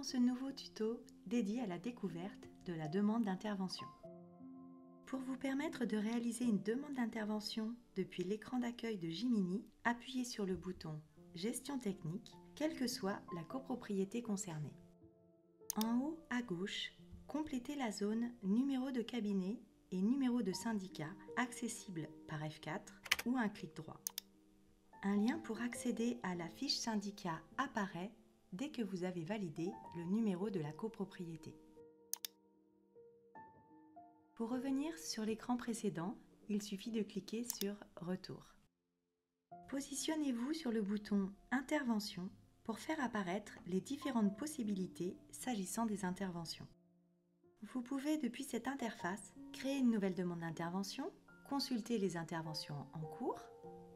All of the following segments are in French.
dans ce nouveau tuto dédié à la découverte de la demande d'intervention. Pour vous permettre de réaliser une demande d'intervention depuis l'écran d'accueil de Jiminy, appuyez sur le bouton « Gestion technique », quelle que soit la copropriété concernée. En haut à gauche, complétez la zone numéro de cabinet et numéro de syndicat accessible par F4 ou un clic droit. Un lien pour accéder à la fiche syndicat apparaît dès que vous avez validé le numéro de la copropriété. Pour revenir sur l'écran précédent, il suffit de cliquer sur « Retour ». Positionnez-vous sur le bouton « Intervention » pour faire apparaître les différentes possibilités s'agissant des interventions. Vous pouvez, depuis cette interface, créer une nouvelle demande d'intervention, consulter les interventions en cours,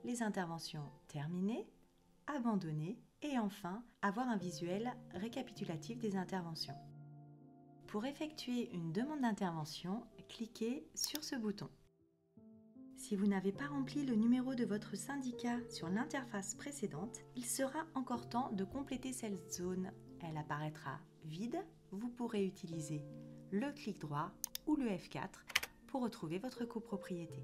les interventions terminées, abandonnées et enfin avoir un visuel récapitulatif des interventions. Pour effectuer une demande d'intervention, cliquez sur ce bouton. Si vous n'avez pas rempli le numéro de votre syndicat sur l'interface précédente, il sera encore temps de compléter cette zone. Elle apparaîtra vide. Vous pourrez utiliser le clic droit ou le F4 pour retrouver votre copropriété.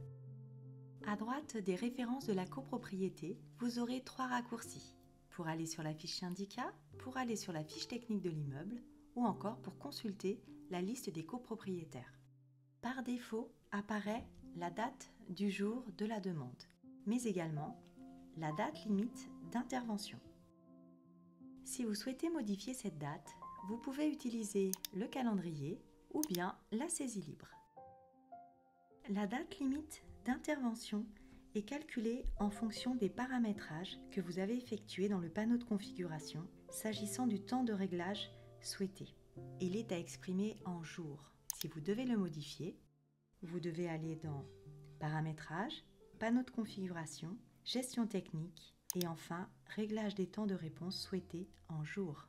À droite des références de la copropriété, vous aurez 3 raccourcis pour aller sur la fiche syndicat, pour aller sur la fiche technique de l'immeuble ou encore pour consulter la liste des copropriétaires. Par défaut, apparaît la date du jour de la demande, mais également la date limite d'intervention. Si vous souhaitez modifier cette date, vous pouvez utiliser le calendrier ou bien la saisie libre. La date limite d'intervention est calculée en fonction des paramétrages que vous avez effectués dans le panneau de configuration s'agissant du temps de réglage souhaité. Il est à exprimer en jours. Si vous devez le modifier, vous devez aller dans Paramétrages, Panneau de configuration, Gestion technique et enfin Réglage des temps de réponse souhaités en jours.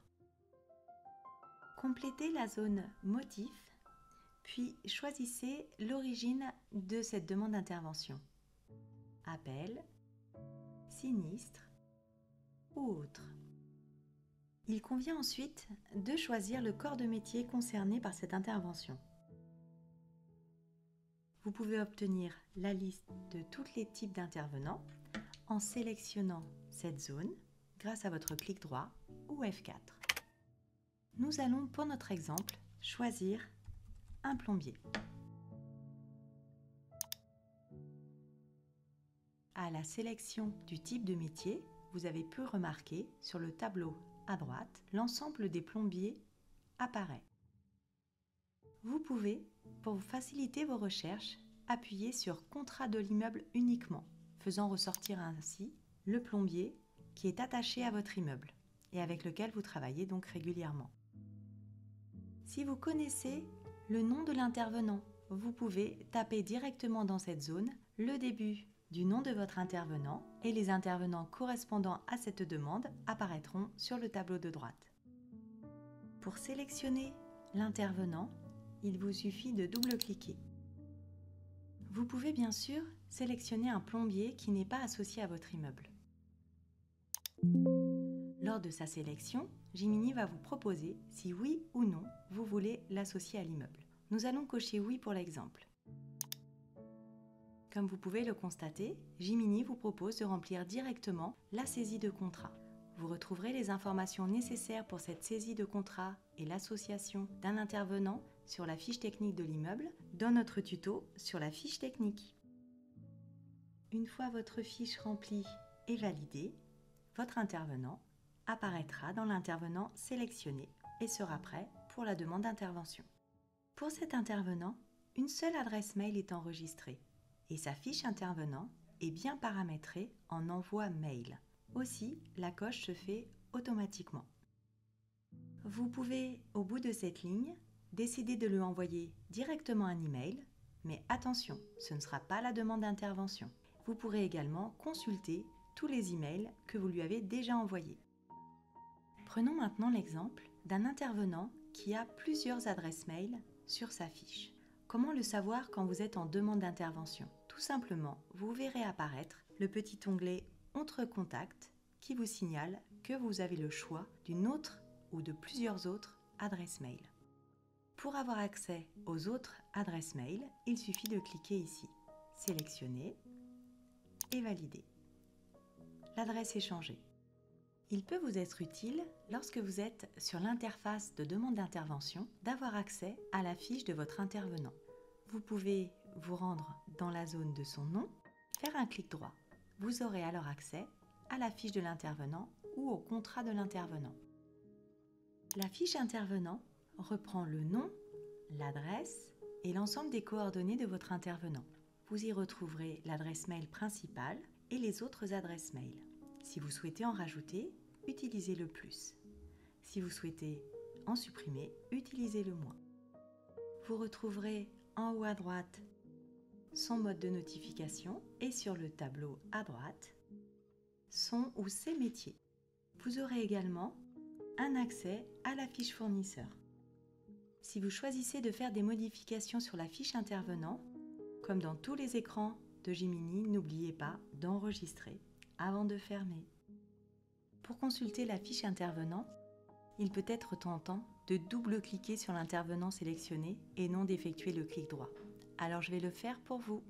Complétez la zone Motif, puis choisissez l'origine de cette demande d'intervention. Appel, sinistre ou autre. Il convient ensuite de choisir le corps de métier concerné par cette intervention. Vous pouvez obtenir la liste de tous les types d'intervenants en sélectionnant cette zone grâce à votre clic droit ou F4. Nous allons pour notre exemple choisir un plombier. À la sélection du type de métier, vous avez pu remarquer sur le tableau à droite, l'ensemble des plombiers apparaît. Vous pouvez, pour vous faciliter vos recherches, appuyer sur Contrat de l'immeuble uniquement, faisant ressortir ainsi le plombier qui est attaché à votre immeuble et avec lequel vous travaillez donc régulièrement. Si vous connaissez le nom de l'intervenant, vous pouvez taper directement dans cette zone le début du nom de votre intervenant et les intervenants correspondant à cette demande apparaîtront sur le tableau de droite. Pour sélectionner l'intervenant, il vous suffit de double-cliquer. Vous pouvez bien sûr sélectionner un plombier qui n'est pas associé à votre immeuble. Lors de sa sélection, Jiminy va vous proposer si oui ou non vous voulez l'associer à l'immeuble. Nous allons cocher oui pour l'exemple. Comme vous pouvez le constater, Jiminy vous propose de remplir directement la saisie de contrat. Vous retrouverez les informations nécessaires pour cette saisie de contrat et l'association d'un intervenant sur la fiche technique de l'immeuble dans notre tuto sur la fiche technique. Une fois votre fiche remplie et validée, votre intervenant apparaîtra dans l'intervenant sélectionné et sera prêt pour la demande d'intervention. Pour cet intervenant, une seule adresse mail est enregistrée et sa fiche intervenant est bien paramétrée en envoi mail. Aussi, la coche se fait automatiquement. Vous pouvez, au bout de cette ligne, décider de lui envoyer directement un email, mais attention, ce ne sera pas la demande d'intervention. Vous pourrez également consulter tous les emails que vous lui avez déjà envoyés. Prenons maintenant l'exemple d'un intervenant qui a plusieurs adresses mail sur sa fiche. Comment le savoir quand vous êtes en demande d'intervention? Tout simplement, vous verrez apparaître le petit onglet « Autres contacts » qui vous signale que vous avez le choix d'une autre ou de plusieurs autres adresse mail. Pour avoir accès aux autres adresses mail, il suffit de cliquer ici, sélectionner et valider. L'adresse est changée. Il peut vous être utile, lorsque vous êtes sur l'interface de demande d'intervention, d'avoir accès à la fiche de votre intervenant. Vous pouvez vous rendre dans la zone de son nom, faire un clic droit. Vous aurez alors accès à la fiche de l'intervenant ou au contrat de l'intervenant. La fiche intervenant reprend le nom, l'adresse et l'ensemble des coordonnées de votre intervenant. Vous y retrouverez l'adresse mail principale et les autres adresses mail. Si vous souhaitez en rajouter, utilisez le plus. Si vous souhaitez en supprimer, utilisez le moins. Vous retrouverez en haut à droite son mode de notification et sur le tableau à droite, son ou ses métiers. Vous aurez également un accès à la fiche fournisseur. Si vous choisissez de faire des modifications sur la fiche intervenant, comme dans tous les écrans de Jiminy, n'oubliez pas d'enregistrer avant de fermer. Pour consulter la fiche intervenant, il peut être tentant de double-cliquer sur l'intervenant sélectionné et non d'effectuer le clic droit. Alors je vais le faire pour vous.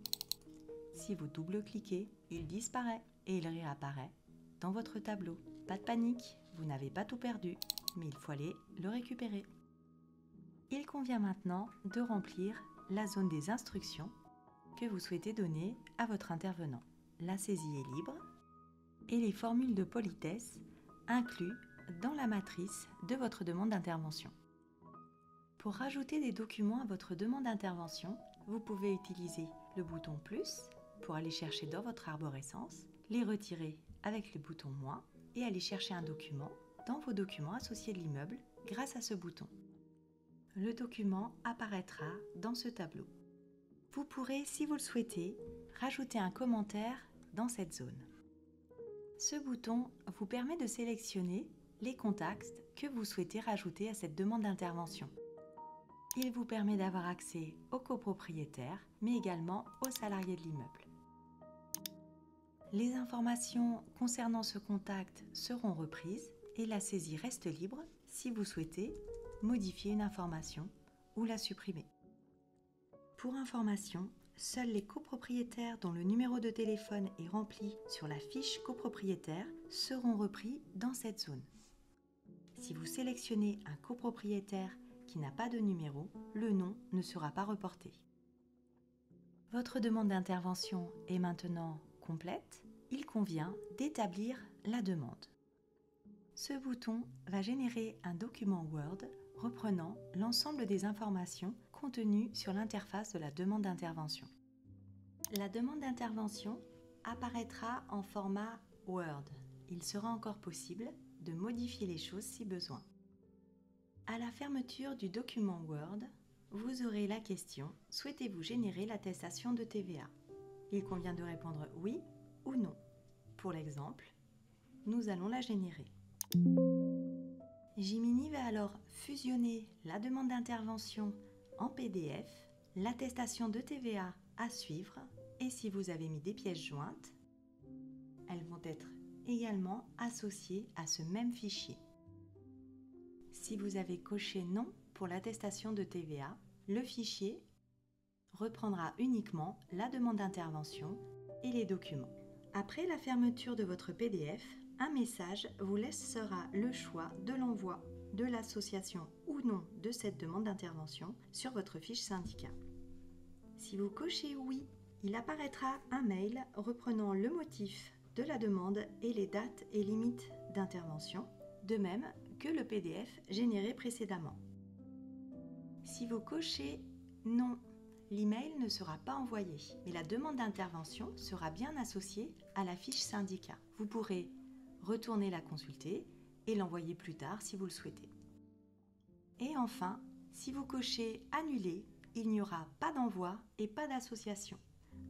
Si vous double-cliquez, il disparaît et il réapparaît dans votre tableau. Pas de panique, vous n'avez pas tout perdu, mais il faut aller le récupérer. Il convient maintenant de remplir la zone des instructions que vous souhaitez donner à votre intervenant. La saisie est libre et les formules de politesse inclus dans la matrice de votre demande d'intervention. Pour rajouter des documents à votre demande d'intervention, vous pouvez utiliser le bouton plus pour aller chercher dans votre arborescence, les retirer avec le bouton moins et aller chercher un document dans vos documents associés de l'immeuble grâce à ce bouton. Le document apparaîtra dans ce tableau. Vous pourrez, si vous le souhaitez, rajouter un commentaire dans cette zone. Ce bouton vous permet de sélectionner les contacts que vous souhaitez rajouter à cette demande d'intervention. Il vous permet d'avoir accès aux copropriétaires, mais également aux salariés de l'immeuble. Les informations concernant ce contact seront reprises et la saisie reste libre si vous souhaitez modifier une information ou la supprimer. Pour information, seuls les copropriétaires dont le numéro de téléphone est rempli sur la fiche copropriétaire seront repris dans cette zone. Si vous sélectionnez un copropriétaire qui n'a pas de numéro, le nom ne sera pas reporté. Votre demande d'intervention est maintenant complète. Il convient d'établir la demande. Ce bouton va générer un document Word reprenant l'ensemble des informations contenues sur l'interface de la demande d'intervention. La demande d'intervention apparaîtra en format Word. Il sera encore possible de modifier les choses si besoin. À la fermeture du document Word, vous aurez la question « Souhaitez-vous générer l'attestation de TVA ?» Il convient de répondre « Oui » ou « Non ». Pour l'exemple, nous allons la générer. Jiminy va alors fusionner la demande d'intervention en PDF, l'attestation de TVA à suivre et si vous avez mis des pièces jointes, elles vont être également associées à ce même fichier. Si vous avez coché non pour l'attestation de TVA, le fichier reprendra uniquement la demande d'intervention et les documents. Après la fermeture de votre PDF, un message vous laissera le choix de l'envoi de l'association ou non de cette demande d'intervention sur votre fiche syndicat. Si vous cochez oui, il apparaîtra un mail reprenant le motif de la demande et les dates et limites d'intervention, de même que le PDF généré précédemment. Si vous cochez non, l'email ne sera pas envoyé, mais la demande d'intervention sera bien associée à la fiche syndicat. Vous pourrez retourner la consulter et l'envoyer plus tard si vous le souhaitez. Et enfin, si vous cochez annuler, il n'y aura pas d'envoi et pas d'association,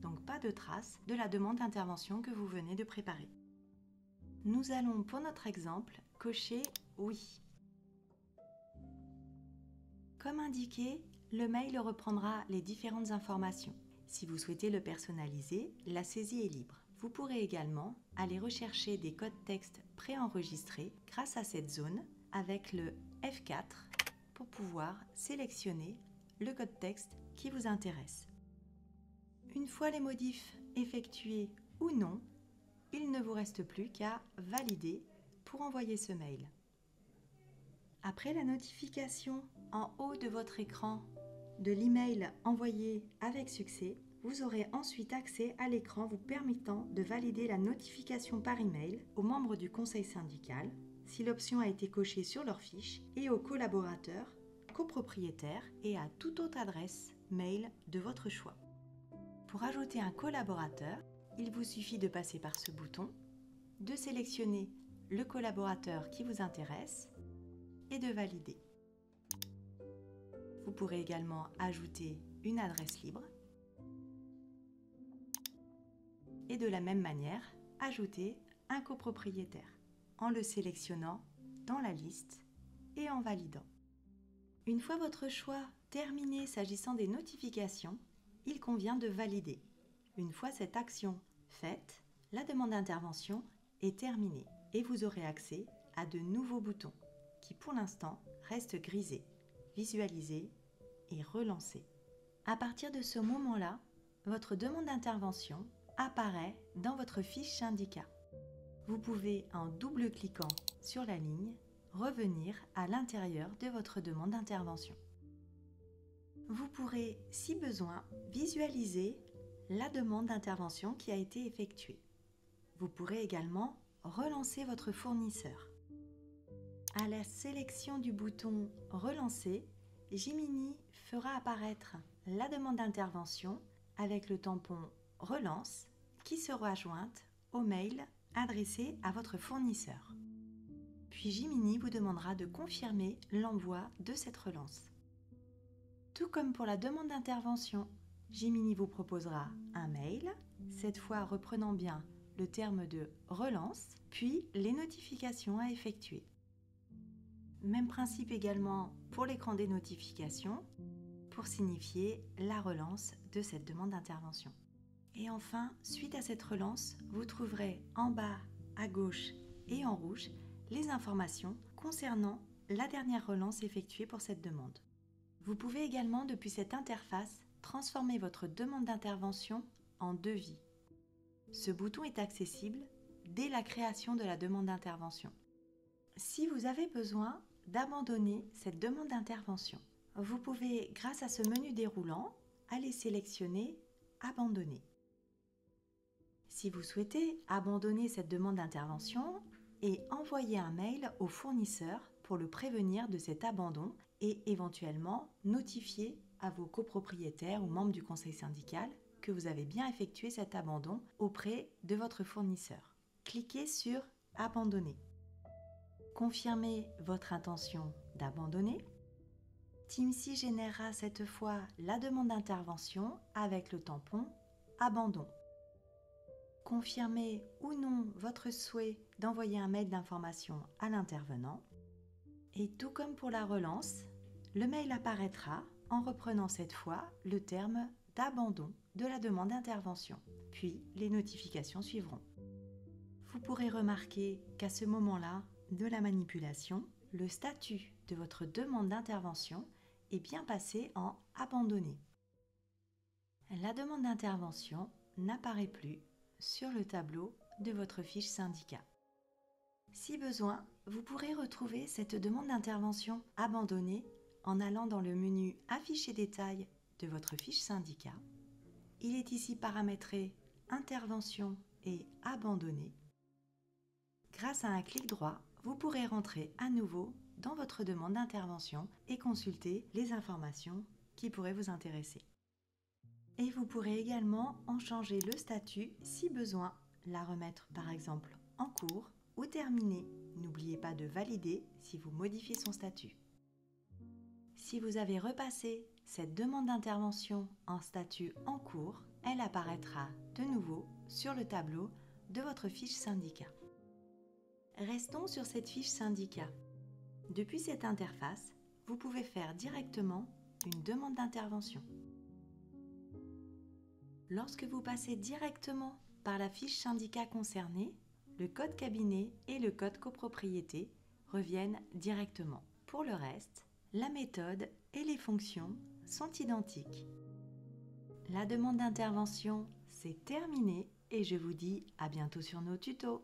donc pas de trace de la demande d'intervention que vous venez de préparer. Nous allons pour notre exemple cocher oui. Comme indiqué, le mail reprendra les différentes informations. Si vous souhaitez le personnaliser, la saisie est libre. Vous pourrez également aller rechercher des codes textes préenregistrés grâce à cette zone avec le F4 pour pouvoir sélectionner le code texte qui vous intéresse. Une fois les modifs effectués ou non, il ne vous reste plus qu'à valider pour envoyer ce mail. Après la notification en haut de votre écran de l'email envoyé avec succès, vous aurez ensuite accès à l'écran vous permettant de valider la notification par email aux membres du conseil syndical, si l'option a été cochée sur leur fiche, et aux collaborateurs, copropriétaires et à toute autre adresse mail de votre choix. Pour ajouter un collaborateur, il vous suffit de passer par ce bouton, de sélectionner le collaborateur qui vous intéresse et de valider. Vous pourrez également ajouter une adresse libre et de la même manière ajouter un copropriétaire en le sélectionnant dans la liste et en validant. Une fois votre choix terminé s'agissant des notifications, il convient de valider. Une fois cette action faite, la demande d'intervention est terminée et vous aurez accès à de nouveaux boutons qui pour l'instant restent grisés, visualisés et relancés. À partir de ce moment-là, votre demande d'intervention apparaît dans votre fiche syndicat. Vous pouvez, en double-cliquant sur la ligne, revenir à l'intérieur de votre demande d'intervention. Vous pourrez, si besoin, visualiser la demande d'intervention qui a été effectuée. Vous pourrez également relancer votre fournisseur. À la sélection du bouton « Relancer », Jiminy fera apparaître la demande d'intervention avec le tampon « Relance » qui sera jointe au mail adressé à votre fournisseur. Puis Jiminy vous demandera de confirmer l'envoi de cette relance. Tout comme pour la demande d'intervention, Jiminy vous proposera un mail, cette fois reprenant bien le terme de relance, puis les notifications à effectuer. Même principe également pour l'écran des notifications, pour signifier la relance de cette demande d'intervention. Et enfin, suite à cette relance, vous trouverez en bas à gauche et en rouge les informations concernant la dernière relance effectuée pour cette demande. Vous pouvez également, depuis cette interface, transformer votre demande d'intervention en devis. Ce bouton est accessible dès la création de la demande d'intervention. Si vous avez besoin d'abandonner cette demande d'intervention, vous pouvez, grâce à ce menu déroulant, aller sélectionner « Abandonner ». Si vous souhaitez abandonner cette demande d'intervention et envoyer un mail au fournisseur pour le prévenir de cet abandon et éventuellement notifier à vos copropriétaires ou membres du conseil syndical que vous avez bien effectué cet abandon auprès de votre fournisseur. Cliquez sur « Abandonner ». Confirmez votre intention d'abandonner. Teamsy générera cette fois la demande d'intervention avec le tampon « Abandon ». Confirmez ou non votre souhait d'envoyer un mail d'information à l'intervenant. Et tout comme pour la relance, le mail apparaîtra en reprenant cette fois le terme d'abandon de la demande d'intervention. Puis les notifications suivront. Vous pourrez remarquer qu'à ce moment-là de la manipulation, le statut de votre demande d'intervention est bien passé en abandonné. La demande d'intervention n'apparaît plus sur le tableau de votre fiche syndicat. Si besoin, vous pourrez retrouver cette demande d'intervention abandonnée en allant dans le menu « Afficher détails » de votre fiche syndicat. Il est ici paramétré « Intervention » et « Abandonner ». Grâce à un clic droit, vous pourrez rentrer à nouveau dans votre demande d'intervention et consulter les informations qui pourraient vous intéresser. Et vous pourrez également en changer le statut si besoin, la remettre par exemple en cours ou terminée. N'oubliez pas de valider si vous modifiez son statut. Si vous avez repassé cette demande d'intervention en statut en cours, elle apparaîtra de nouveau sur le tableau de votre fiche syndicat. Restons sur cette fiche syndicat. Depuis cette interface, vous pouvez faire directement une demande d'intervention. Lorsque vous passez directement par la fiche syndicat concernée, le code cabinet et le code copropriété reviennent directement. Pour le reste, la méthode et les fonctions sont identiques. La demande d'intervention, c'est terminé et je vous dis à bientôt sur nos tutos.